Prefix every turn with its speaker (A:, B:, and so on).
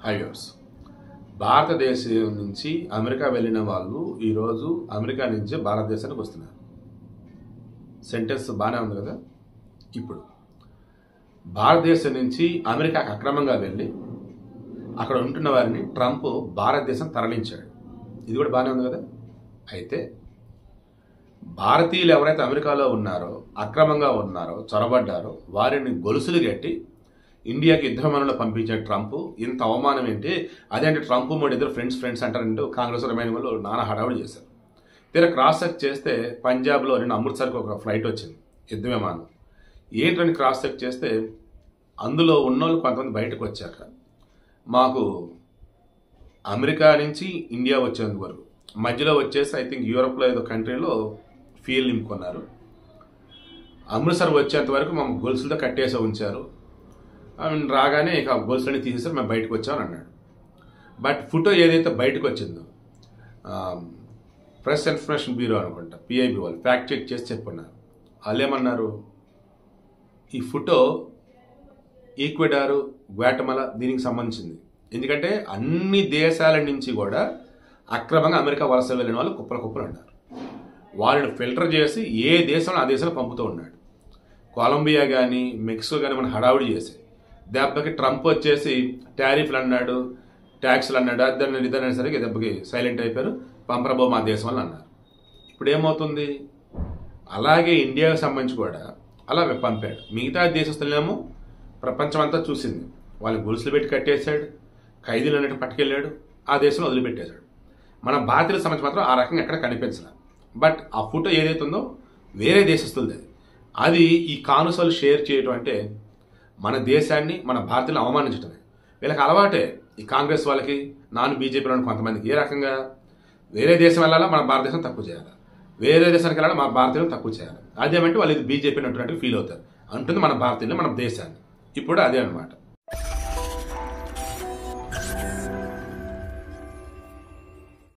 A: Highways భారతదేశం నుంచి America వెళ్ళిన వాళ్ళు ఈరోజు అమెరికా నుంచి భారతదేశానికి వస్తున్నారు. సెంటెన్స్ బాగానే ఉంది కదా. ఇప్పుడు భారతదేశం నుంచి అమెరికాకు అక్రమంగా వెళ్ళి అక్కడ ఉంటున్న వారిని ట్రంప్ భారతదేశం తరలించాడు. ఇది కూడా బాగానే ఉంది కదా. అయితే భారతీయులు ఎవరైతే అమెరికాలో ఉన్నారో, అక్రమంగా ఉన్నారో, చొరబడ్డారో వారిని గొలుసులు కట్టి ఇండియాకి యుద్ధ విమానంలో పంపించే ట్రంప్ ఇంత అవమానం ఏంటి? అదేంటి ట్రంప్ మోడీ ఇద్దరు ఫ్రెండ్స్ అంటారంటూ కాంగ్రెస్ రమైన వాళ్ళు నానా హడావుడి చేశారు. తీరా క్రాస్ చెక్ చేస్తే పంజాబ్లో నేను అమృత్సర్కి ఒక ఫ్లైట్ వచ్చింది, యుద్ధ విమానం. ఏంటని క్రాస్ చెక్ చేస్తే అందులో ఉన్నోళ్ళు కొంతమంది బయటకు వచ్చాక మాకు అమెరికా నుంచి ఇండియా వచ్చేందుకు వరకు మధ్యలో వచ్చేసి ఐ థింక్ యూరోప్లో ఏదో కంట్రీలో ఫ్యూయల్ నింపుకున్నారు. అమృత్సర్ వచ్చేంత వరకు మమ్మల్ని గొలుసులతో కట్టేసి ఉంచారు. రాగానే ఇక గొలుసులని తీసేసారు, మేము బయటకు వచ్చామని అన్నాడు. బట్ ఫోటో ఏదైతే బయటకు వచ్చిందో ప్రెస్ ఇన్ఫర్మేషన్ బ్యూరో అనుకుంటా, పిఐబి వాళ్ళు ఫ్యాక్ట్ చెక్ చేసి చెప్పున్నారు. వాళ్ళు ఏమన్నారు, ఈ ఫోటో ఈక్వెడారు, గ్వాటమాలా దీనికి సంబంధించింది. ఎందుకంటే అన్ని దేశాల నుంచి కూడా అక్రమంగా అమెరికా వలస వెళ్ళిన వాళ్ళు కుప్పలు ఉన్నారు. వాళ్ళని ఫిల్టర్ చేసి ఏ దేశంలో ఆ దేశంలో పంపుతూ ఉన్నాడు. కొలంబియా కానీ మెక్సికో కానీ మనం హడావుడి చేసి దెబ్బకి ట్రంప్ వచ్చేసి టారిఫ్లు అన్నాడు, ట్యాక్స్లు అన్నాడు, అద్దన్నాడు, ఇద్దరు సరికి దెబ్బకి సైలెంట్ అయిపోయారు. పంపరబో మా దేశం వాళ్ళు అన్నారు. ఇప్పుడు ఏమవుతుంది, అలాగే ఇండియాకి సంబంధించి కూడా అలా పంపాడు. మిగతా దేశస్తులేమో ప్రపంచం అంతా చూసింది, వాళ్ళని గొలుసులు పెట్టి కట్టేశాడు, ఖైదీలు అన్నట్టు పట్టుకెళ్ళాడు, ఆ దేశంలో వదిలిపెట్టేశాడు. మన భారతీయులకు సంబంధించి మాత్రం ఆ రకంగా ఎక్కడ కనిపించలే. బట్ ఆ ఫోటో ఏదైతే ఉందో వేరే దేశస్తులది. అది ఈ కానుసలు షేర్ చేయడం అంటే మన దేశాన్ని, మన భారతీయులను అవమానించడమే. వీళ్ళకి అలవాటే. ఈ కాంగ్రెస్ వాళ్ళకి, నాన్ బీజేపీలోని కొంతమందికి ఏ రకంగా వేరే దేశం వెళ్ళాలా మన భారతదేశం తక్కువ చేయాలి, వేరే దేశానికి వెళ్ళాలా మన భారతీయులను తక్కువ చేయాలి. అదేమంటే వాళ్ళు ఇది బీజేపీ అంటున్నట్టు ఫీల్ అవుతారు. అంటుంది మన భారతీయులు, మన దేశాన్ని. ఇప్పుడు అదే అనమాట.